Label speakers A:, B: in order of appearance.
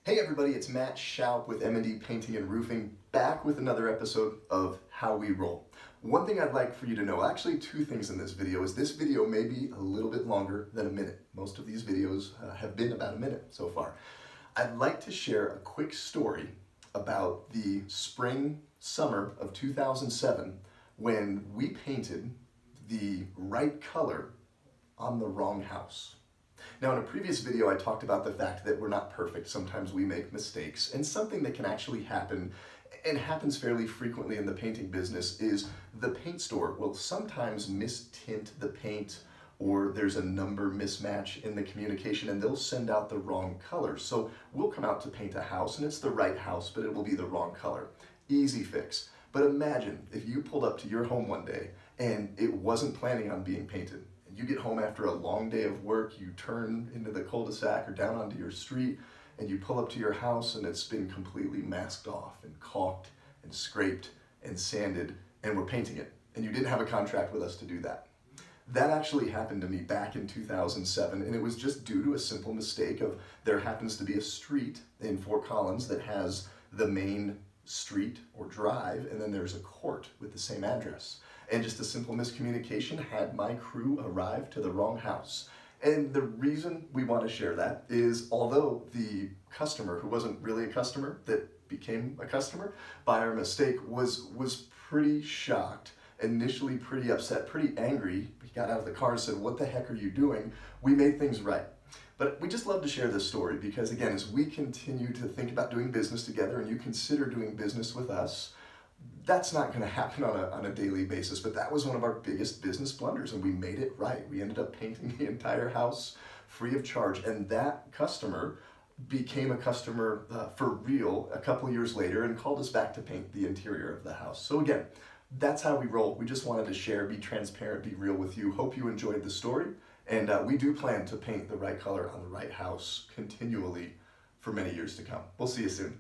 A: Hey everybody, it's Matt Shoup with M&D Painting and Roofing, back with another episode of How We Roll. One thing I'd like for you to know, actually two things in this video, is this video may be a little bit longer than a minute. Most of these videos have been about a minute so far. I'd like to share a quick story about the summer of 2007 when we painted the right color on the wrong house. Now, in a previous video, I talked about the fact that we're not perfect. Sometimes we make mistakes, and something that can actually happen, and happens fairly frequently in the painting business, is the paint store will sometimes mistint the paint, or there's a number mismatch in the communication, and they'll send out the wrong color. So we'll come out to paint a house, and it's the right house, but it will be the wrong color. Easy fix. But imagine if you pulled up to your home one day, and it wasn't planning on being painted. You get home after a long day of work, you turn into the cul-de-sac or down onto your street, and you pull up to your house and it's been completely masked off and caulked and scraped and sanded, and we're painting it. And you didn't have a contract with us to do that. That actually happened to me back in 2007, and it was just due to a simple mistake of there happens to be a street in Fort Collins that has the main street or drive, and then there's a court with the same address. And just a simple miscommunication had my crew arrive to the wrong house. And the reason we want to share that is, although the customer, who wasn't really a customer that became a customer by our mistake, was pretty shocked, initially pretty upset, pretty angry. He got out of the car and said, "What the heck are you doing?" We made things right. But we just love to share this story because, again, as we continue to think about doing business together and you consider doing business with us, that's not going to happen on a daily basis, but that was one of our biggest business blunders, and we made it right. We ended up painting the entire house free of charge, and that customer became a customer for real a couple years later and called us back to paint the interior of the house. So again, that's how we roll. We just wanted to share, be transparent, be real with you. Hope you enjoyed the story, and we do plan to paint the right color on the right house continually for many years to come. We'll see you soon.